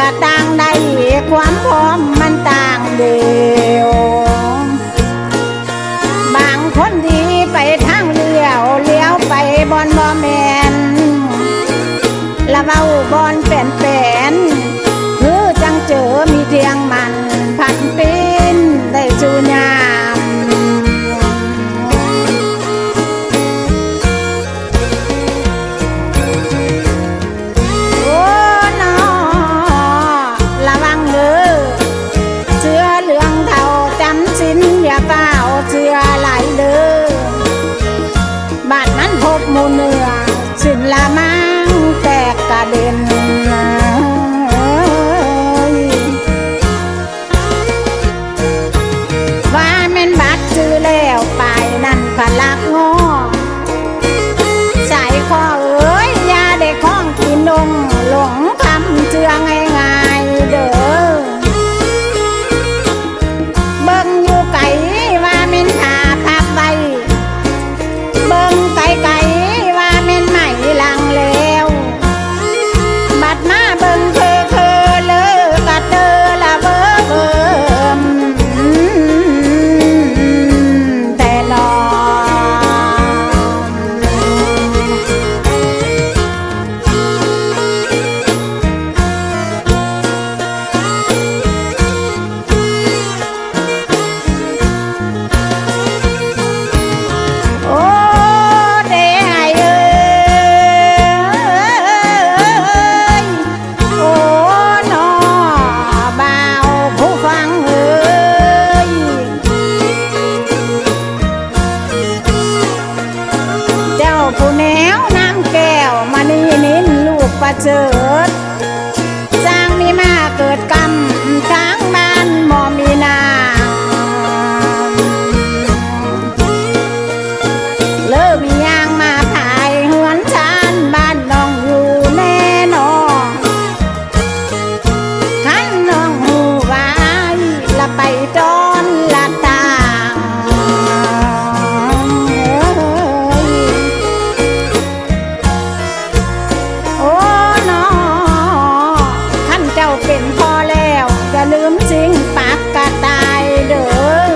ก็ต่างได้ความพร้อมมันต่างเดียวบางคนดีไปทางเลี้ยวไปบอนบ่แม่นละเว้าบอนเป็นคือจังเจอมีเทียงมันพันปีนได้จูญามโอ้นอระวังเด้อเชื่อเรื่องเท่าจำสินอย่าเฝ้าเชื่อหลายเด้อบาดมันพบหมู่เนื้อสินละมังแตกกระเด็นว่าแม่นบัดจื้อแล้วไปนั่นพลักงอใส่คอเอ้ยยาได้ข้องกินนงหลงคำเชื่อง่ายๆเด้อเบิ่งอยู่ไกลว่าแม่นหาพับไว้เบิ่งไกลๆว่าแม่นไหมลังแล้วบัดมาเบิ่งเลอกะเตอละเบิ่มแต่นอนโอ้เด้ไอ้เอ้ยโอ้นอบ่าวผู้ฟังเอ้ยเจ้าผู้แนวน้ำแก้วมานี่นินลูกประเจิดสร้างมีมาเกิดกรรมทางบ้านบ่มีนาเลิกมียางมาภายเหือนชานบ้านน้องอยู่แน่นอนขันน้องหูไว้ละไปจอนละตางโอ้นอขันเจ้าเป็นพอแล้วอย่าลืมสิ่งปากกระต่ายเด้อ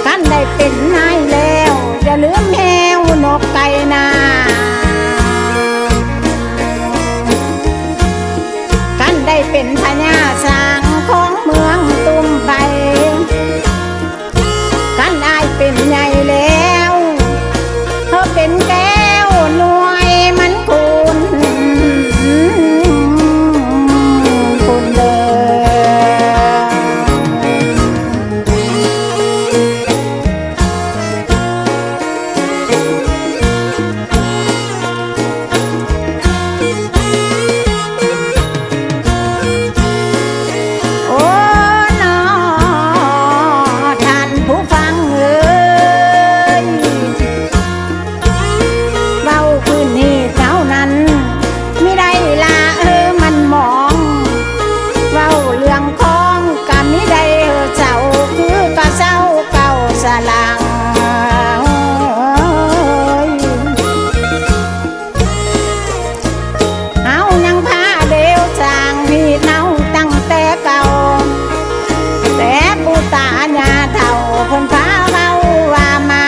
ขันได้เป็นนายแล้วอย่าลืมแมวนกไก่นาขันได้เป็นพญาสร้างของเมืองตุ้มไปขันได้เป็นใหญ่แล้วเธอเป็นแก้วหน่วยมันคุณเด้โอ้นอท่านผู้ฟังเอ้ยเว้าคืนนี้เท่านั้นไม่ได้ละมันมองเว้าเรื่องของก็มิได้เจ้าคือกะเจ้าเก่าสลังเฮายังพาเดียวจางมีเนาตั้งแต่เก่าแต่ปูตาญาเฒ่าเพิ่นพาเว้าว่ามา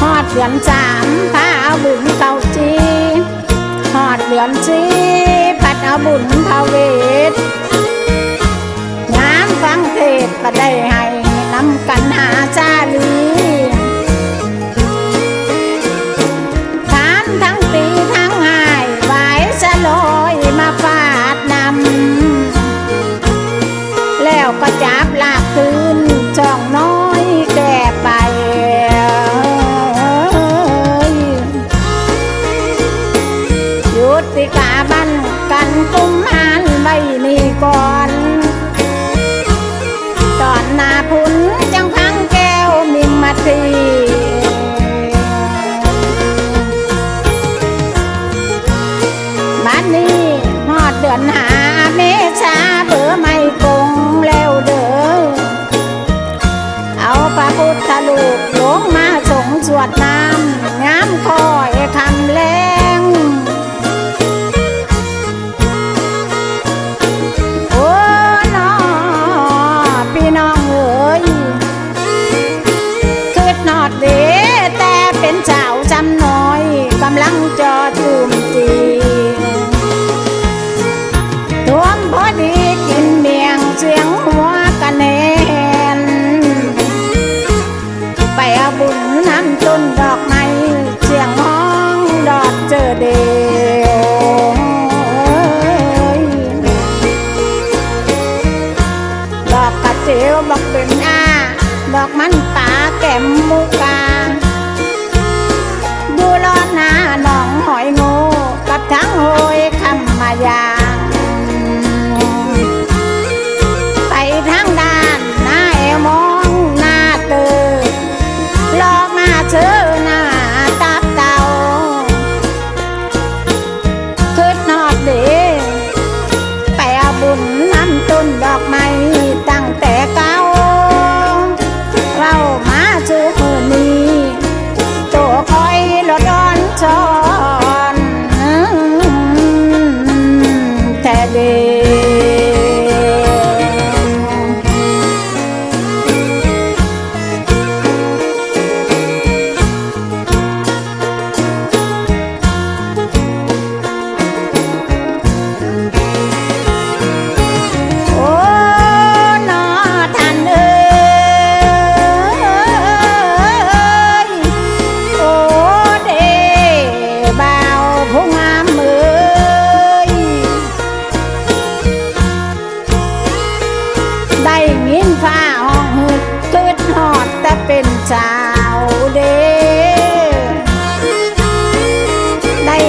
ฮอดเดือนสามพาเอาบุญเข้าจีฮอดเดือนสี่พัดเอาบุญเข้าเวทงามฟังเทศก็ได้ให้นำกันหาจาลีทานทั้งตีทั้งหายไหวสลอยมาฟาดนำแล้วก็จับลากคืนช่องน้อยแก่ไปยุติกาบันกันกุมหานไว้นี่ก่อนตอนหน้าพุนจังพังแก้วมิมมาทีบ้านนี้ฮอดเดือนหาเมษาเบื่อไม่กงแล้วเด้อเอาพระพุทธรูปลงมาส่งสวดน้ำงามคอ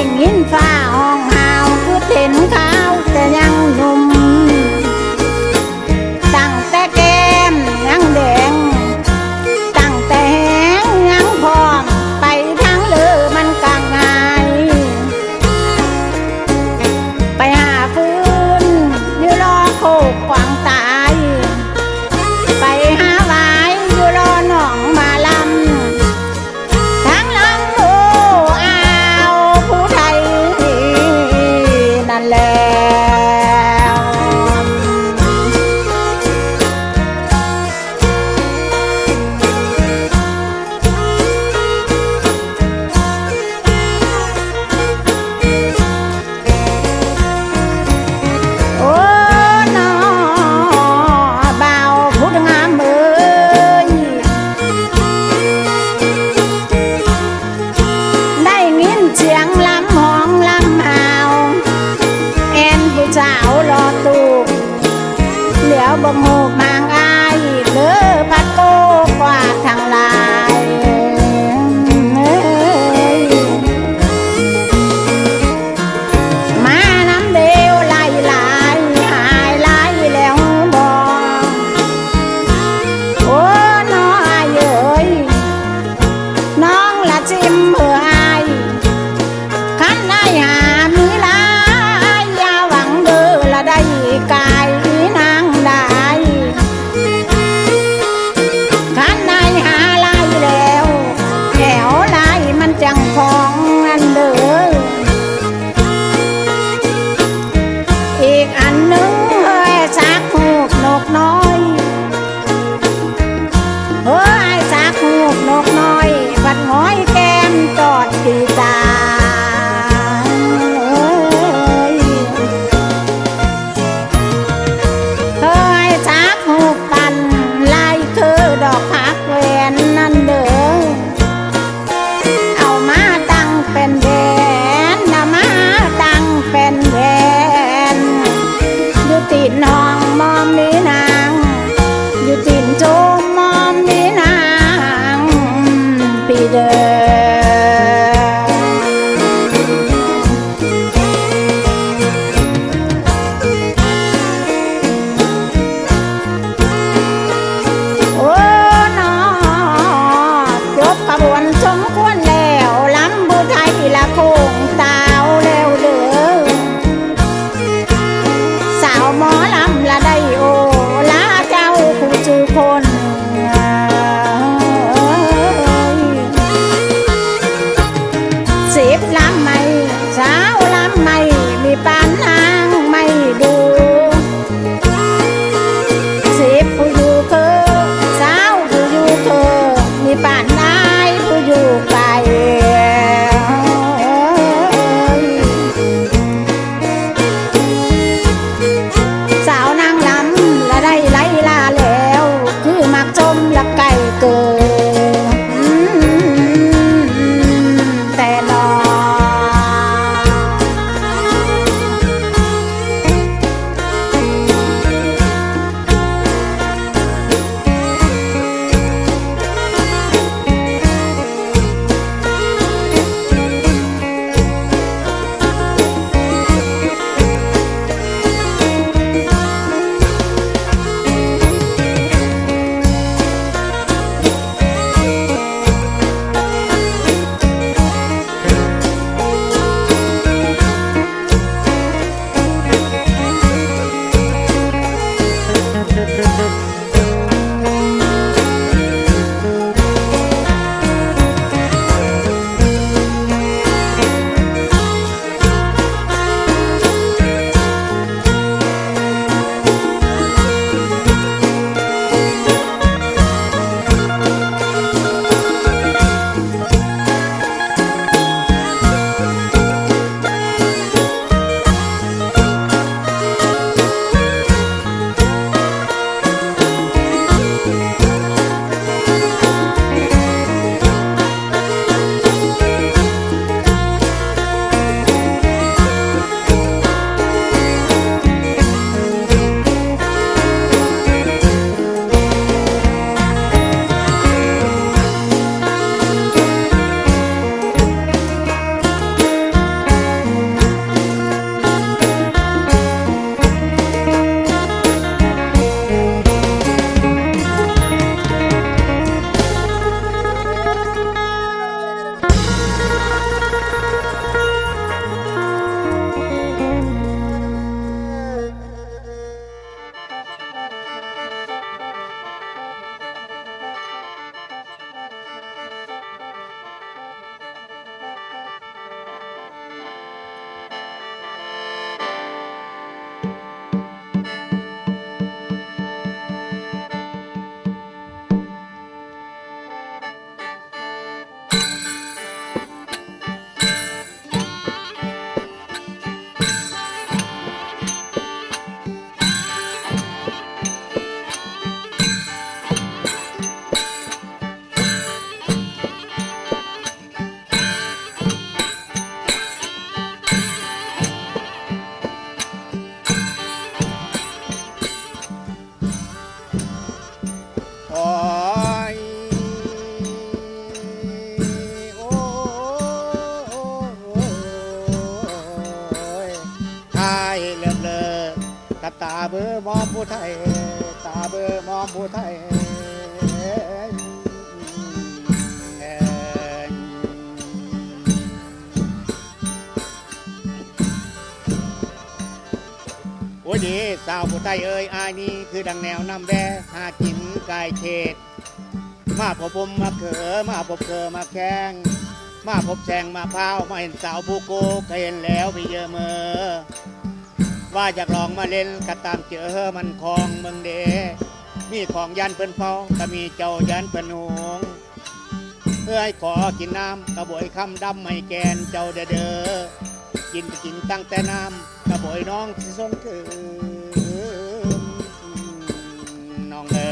ได้ยินฟ้าห้องหาวคือเห็นขาวแต่ยังหนุ่มตั้งแต่แก้มยังแดงตั้งแต่แหงยังพร้อมไปทางเลือมันกางง่ายไปหาฟื้นอยู่รอโคกกวางตายไปหาหวายอยู่รอหนองมาลำทั้งลำโอ้อาวผู้ไทย ตาเบอมอมผู้ไทยตาเบอมอมผู้ไทยโอ้ยดีสาวผู้ไทยเอ้ยอายนี่คือดังแนวนำแวหากินกายเขตมาพบผมมาเขอมาพบเกอมาแข้งมาพบแจงมาพร้าวมาเห็นสาวผู้โกก็เห็นแล้วไปเยอะเมอว่าอยากลองมาเล่นก็ตามเจอมันคลองเมืองเดมีของยันเปิ้นเฝ้าก็มีเจ้ายันเปิ้นหงเพื่อให้ขอกินน้ำกระบวยคำดำไม่แกนเจ้าเด้อกินไปกินตั้งแต่น้ำกระบวยน้องสิส่งคืนน้องเอ๋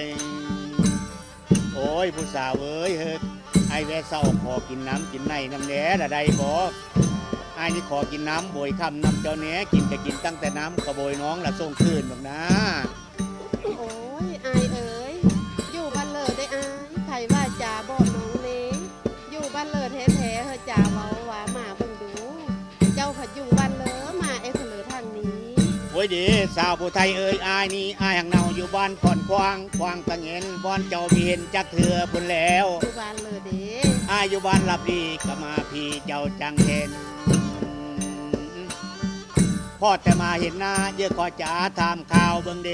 ยโอ้ยผู้สาวเอ้ยเฮ้ยไอ้แวะเศร้าขอกินน้ำกินในน้ำแหน่ละใดบอกไอ้นี่ขอกินน้ำบวยคำน้ำเจ้าเนี้ยกินก็กินตั้งแต่น้ำกระบวยน้องละส่งคืนหรอกนะโอ้ยอายเอ๋ยอยู่บ้านเลิศได้อายไผว่าจ่าบอกน้องเนอยู่บ้านเลิศแท้ๆเฮอจ่าเว้าว่ามาเบิ่งดู เจ้าผัดอยู่บ้านเลิศมาเอเผลอทางนี้โอ้ยดีสาวผู้ไทยเอ้ยอายนี่อายหังเนาอยู่บ้านก่อนควางตะเงินบ้านเจ้ามีเห็นจักเถื่อพุ่นแล้วอยู่บ้านเลิศเด้อายอยู่บ้านรับดีก็มาพี่เจ้าจังเห็นพอแต่มาเห็นหน้าเยอะขอจ๋าถามข่าวเบิ่งเด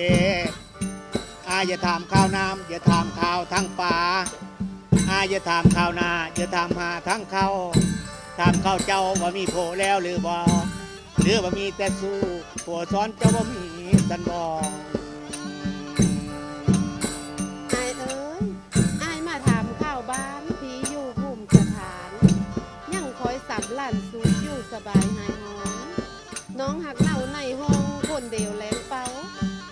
อย่าถามข่าวน้ำอย่าถามข่าวทั้งป่าอย่าถามข่าวนาอย่าถามหาทั้งเขาถามข่าวเจ้าว่ามีโผแล้วหรือบ่หรือว่ามีแต่สู้ผัวซ้อนเจ้าว่ามีสันบองอายเอ๋ยอายมาถามข่าวบ้านที่อยู่ภูมิสถานยังคอยสำลันสูงอยู่สบายหายหอนน้องหักเน่าในห้องคนเดียวแหลงเป้า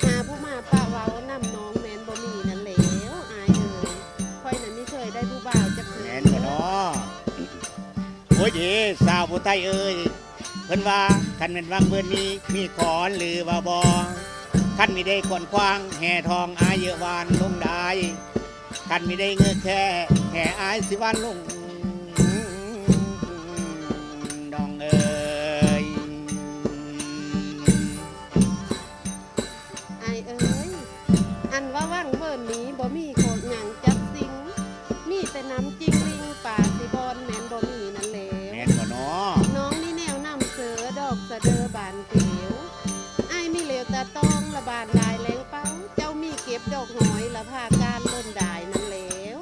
หาผู้มาป้าเว้านำน้องแมนบ่มีนั่นแล้วอายเอ๋ยค่อยนั้นไม่เคยได้ผู้บ่าวจักเถื่อแม่นบ่เนาะโอ้ยดีสาวผู้ไทยเอ้ยเพิ่นว่าคันเป็นวังเบิ่นนี้มีขอนหรือว่าบ่คันมีได้ก่อนควางแห่ทองอายเยอะวานลงได้คันมีได้เงือกแค่แห่อายสิวานลงดองเอ้ยอายเอ๋ยอันว่าว่างเบิ่นนี้บ่มีของหยังจักสิ่งมีแต่น้ำจิ้งลิงป่าสิบอนแม่นบ่มีนั่นแหละแม่นบ่เนาะน้องนี่แนวนำเสือดอกสะเดอบานเขียวอายมีเหลวตาต้องละบานดายแรงเป้าเจ้ามีเก็บดอกหอยละพาการล้นดายนั่นแล้ว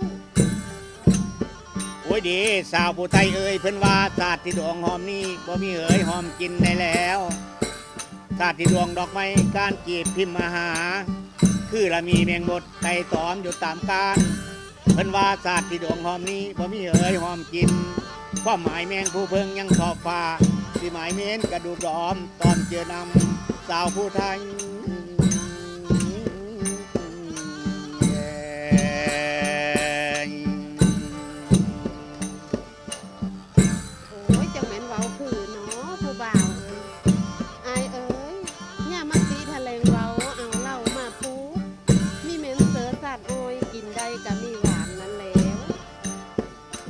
โอ้ยดีสาวผู้ไทยเอ้ยเพิ่นว่าศาสตร์ที่ดวงหอมนี้บ่มีเอ๋ยหอมกินได้แล้วศาสตร์ที่ดวงดอกไม้การกีบพิมพ์มาหาคือละมีแมงบดไก่ตอมอยู่ตามการเพิ่นว่าศาสตร์ที่ดวงหอมนี้บ่มีเอ๋ยหอมกินความหมายแมงผู้เพิงยังขอบฟ้าที่หมายเม้นกระดูกดอมตอนเจอนำสาวผู้ไทยโอ้ยจังแม่นเว้าคือเนาะผู้บ่าวเอ้ยอายเอ๋ยย่ามาตีทะเลงเว้าเอาเหล้ามาปูมีเหม็นเสือสัตว์โอยกินได้ก็มีหวานนั่นแล้ว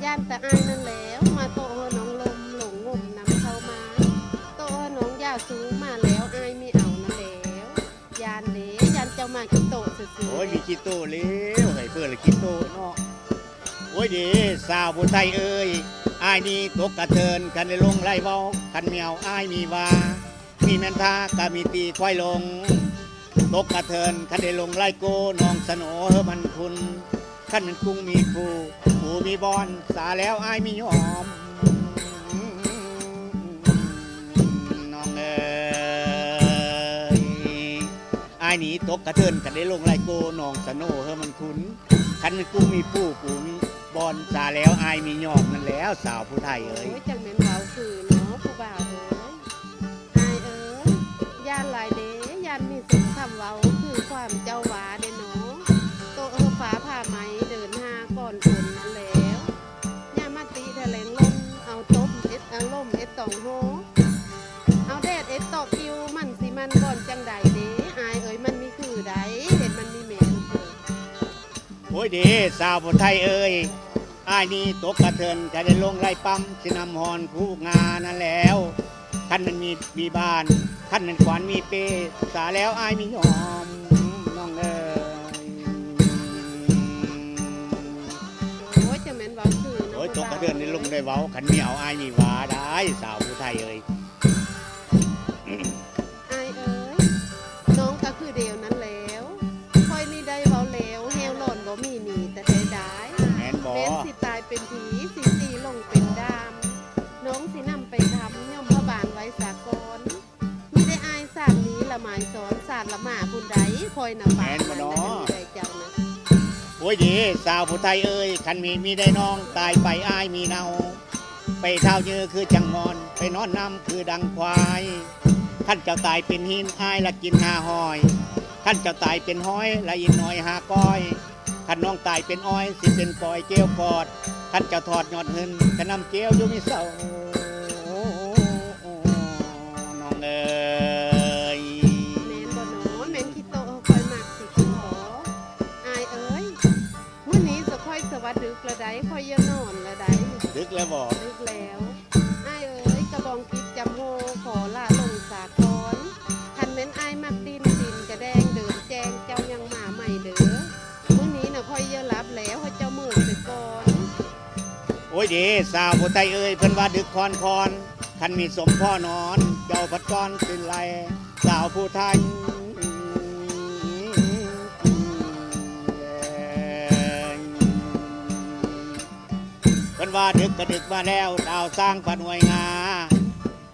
ย่านแต่อายนั่นแล้วมาโตเฮอน้องลมหลงงมนำเข้ามาโตเฮอน้องย่าสูงมาแล้วอายมีเอานั่นแล้วยานเด้ยานเจ้ามากินโตซื่อๆ โอ้ยมีกิโตเลี้ยวให้เพื่อนละกิโตเนาะโอ้ยดีสาวผู้ไทยเอ้ยอายนี่ตกกระเทินกันได้ลงไล่เว้าคันเมียวอายมีว่ามีแม่นทาก็มีตีควายลงตกกระเทินคันได้ลงไล่โกน้องสโนเฮอมันคุณคันมันกุ้งมีผู้มีบอนสาแล้วอายมียอมน้องเอ้ยอายนี่ตกกระเทินคันได้ลงไล่โกน้องสโนเฮอมันคุณคันมันกุ้งมีผู้มีบอนสาแล้วอายมียอมนั่นแล้วสาวผู้ไทยเอ้ยโอ้ยจังแม่นเว้าคือเนาะผู้บ่าวเอ้ยอายเอ้ยย่านหลายเด้ย่านมีสุขคำเว้าคือความเจ้าหวาเด้เนาะโตฟ้าผ่าไหมเดินหาก่อนฝนนั่นแล้วย่ามาตีแถลงลมเอาต้มเอ็ดเอาล่มเอ็ดตองโฮเอาแดดเอ็ดตอกคิวมันสิมันก่อนจังใดเด้อายเอ้ยมันมีคือใดเห็นมันมีแม่นเด้อโอ้ยดีสาวผู้ไทยเอ้ยอายนี่ตกกระเทินจะได้ลงไล่ปั๊มสินำหอนผู้งานั่นแล้วคันมันมีบ้าน ขั้นนั้นควานมีเปสาแล้วอายมียอมน้องเอ้ย โอ้ยจะแม่นเว้าคือเนาะ โอ้ยต ผู้ ก บ่าว กระเดือนในลุงได้เว้าขันมีเอาอายมีวาได้สาวผู้ไทยเอ้ย อายเอ้ยน้องก็คือเดียวนั้นแล้วค่อยนี่ได้เว้าแล้วแฮวหล่อนบ่มีหนีแต่ได้ได้ แม่นบ่ เม้นสิตายเป็นผีสิตีลงเป็นดามน้องสินำไปทำย่อมพระบานไว้สากลมีได้อายสามนี้ละหมายสอนศาสตร์ละหมาคุณใดคอยนำบา แม่ น นบ่เนาะ มีได้เจ้านะ โอ้ยดีสาวผู้ไทยเอ้ยขันมีได้น้องตายไปอายมีเนาไปเท้าเยือคือจังงอนไปนอนน้ำคือดังควายขันเจ้าตายเป็นหินอายละกินหาหอยขันเจ้าตายเป็นห้อยละอินน้อยหาก้อยขันน้องตายเป็นอ้อยสิเป็นปล่อยเกลียวกอดขันเจ้าถอดยอดหึนขนำเกลียวอยู่มีเศร้าน้องเอ้ย แม่นบ่เนาะแม่นขี้โตคอยมักสิคุณบ่อายเอ้ยมื้อนี้จะค่อยสวัสดึกละใดค่อยอย่านอนละใด ดึกแล้วบอก ดึกแล้วอายเอ้ยกระบองกิบจำโฮขอลาลงสากลคันแม่นอายมักดินกระแดงเดินแจงเจ้ายังมาใหม่เด้อมื้อนี้น่ะค่อยอย่าหลับแล้วให้เจ้ามื้อไปก่อน โอ้ยดีสาวผู้ไทยเอ้ยเพิ่นว่าดึกคอนคันมีสมพ่อนอน เจ้าพัดก้อนขึ้นไหลสาวผู้ไทยเพิ่นว่าดึกก็ดึกมาแล้วดาวสร้างปันหวยงา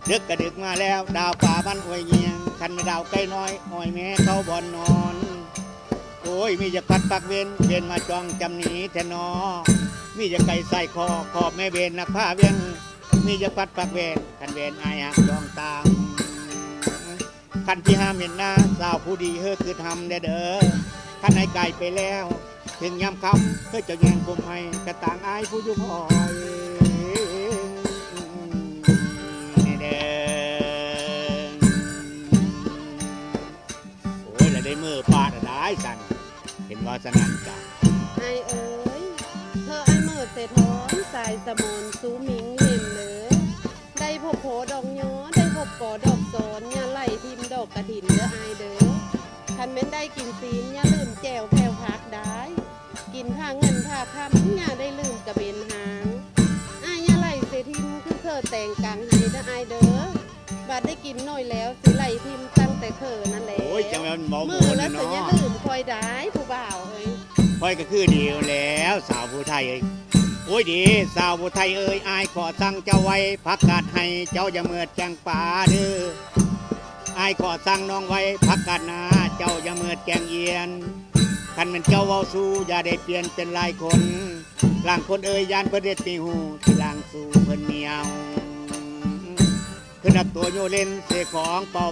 ดึกก็ดึกมาแล้วดาวป่ามันอวยเงียงคันไม่ดาวใกล้น้อยอ้อยแม่เขาบ่อนนอนโอ้ยมีจะพัดปักเวนมาจองจำหนีแทนอมีจะไก่ใส่คอขอบแม่เวนนักผ้าเวียงมีจะพัดปักเวนคันเวนอายหักจองตามคันที่ห้ามเห็นหน้าสาวผู้ดีเฮ้อคือทำเด้อคันให้ไก่ไปแล้วถึงยำคำเฮ้อจะแย่งกุมให้กระต่างอายผู้อยุพอยเด้อโอ้ยแล้วได้มือปาดได้สั่นเห็นว่าสนั่นจ้ะ ไอายเอ๋ยเธอไอายเมิดเสท้อนสายสมนสูมิงเห็นเลยได้พบโผดอกย้อได้พบก่อดอกสอนอย่าไล่ทิมดอกกระถินเด้อไอายเด้อคันแม่นได้กินซีนอย่าลืมแจวแผ่วพักได้ กินผ้าเงินผ้าคำอย่าได้ลืมกระเบนหางอายอย่าไล่เสทิมคือเคอแต่งกังให้เด้อไอายเด้อบาดได้กินน้อยแล้วสิไล่ทิมตั้งแต่เคอนั่นแหละ โอ้ยจังแม่นเมาห มื มู อแล้ว นี่ สิอย่า เนาะ ลืมคอยได้ผู้บ่าวเอ้ย ค่อยก็คือเดียวแล้วสาวผู้ไทยเอ้ยโอ้ยดีสาวผู้ไทยเอ้ยอายขอสั่งเจ้าไว้พักกาดให้เจ้าอย่าเมิดแกงป่าเด้ออายขอสั่งน้องไว้พักกาดนาเจ้าอย่าเมิดแกงเอียนคันเป็นเจ้าเว้าสู้อย่าได้เปลี่ยนเป็นลายคนล่างคนเอ้ยยานเพิ่นเด็ดตีหูที่ล่างสู่เพิ่นเมียวคือนักตัวโยเล่นเสกของเป่า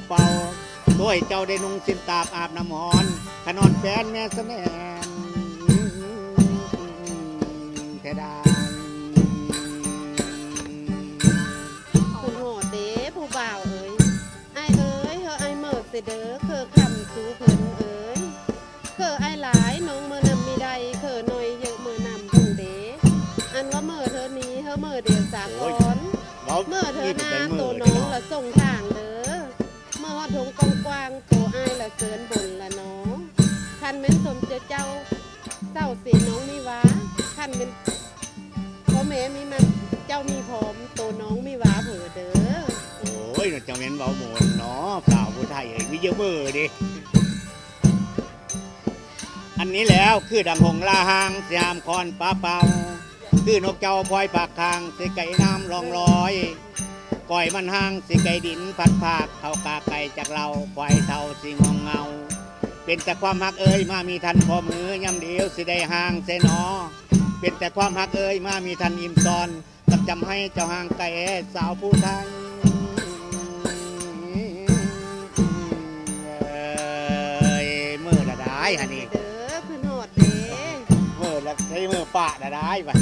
ตัวให้เจ้าได้นุ่งสินตาบอาบน้ำหอนขนอนแฟนแม่สะแนนแค่ได้ คุณโหดเด้ผู้บ่าวเอ้ยไอายเอ้ยเฮอไอายเมิดเสเด้อเคอคำสูเพิ่นเอ้ยเคอไอายหลายน้องเมื่อนำมีใดเคอหน่อยเยอะเมื่อนำพุ่งเด้อันว่าเมื่อเธอนี้เฮอเมื่อเดียวสากอนเมื่อเธอนาตัวน้องละส่งทางเด้อเมื่อฮอดทงกว้างๆตัวไอายละเกินบนละน้องคันแม่นสมเจ้าเจ้าเสียน้องมีวะคันเป็นพ่อแม่มีมันเจ้ามีพร้อมตัวน้องมีวะเผอเด้อ โอ้ยเจ้าเม็นเบาหมดเนาะสาวผู้ไทยเอ้ยมีเยอะเบอร์ดิอันนี้แล้วคือดังหงลาหางสยามคอนป้าเป่าคือนกเจ้าพลอยปากคางสิไก่น้ำลองลอยก่อยมันหางสิไก่ดินพัดภาคเขากาไก่จากเราควายเท่าสิงองเงาเป็นแต่ความหักเอ้ยมามีทันพอมือยำเดียวสิได้ห่างเสนอเป็นแต่ความหักเอ้ยมามีทันอิ่มซอนตับจำให้เจ้าห่างไก่สาวผู้ไทยเมื่อละได้ฮะนี่ เด้อขึ้นหอดเด้ เมื่อละใช้เมื่อปะละได้ปะ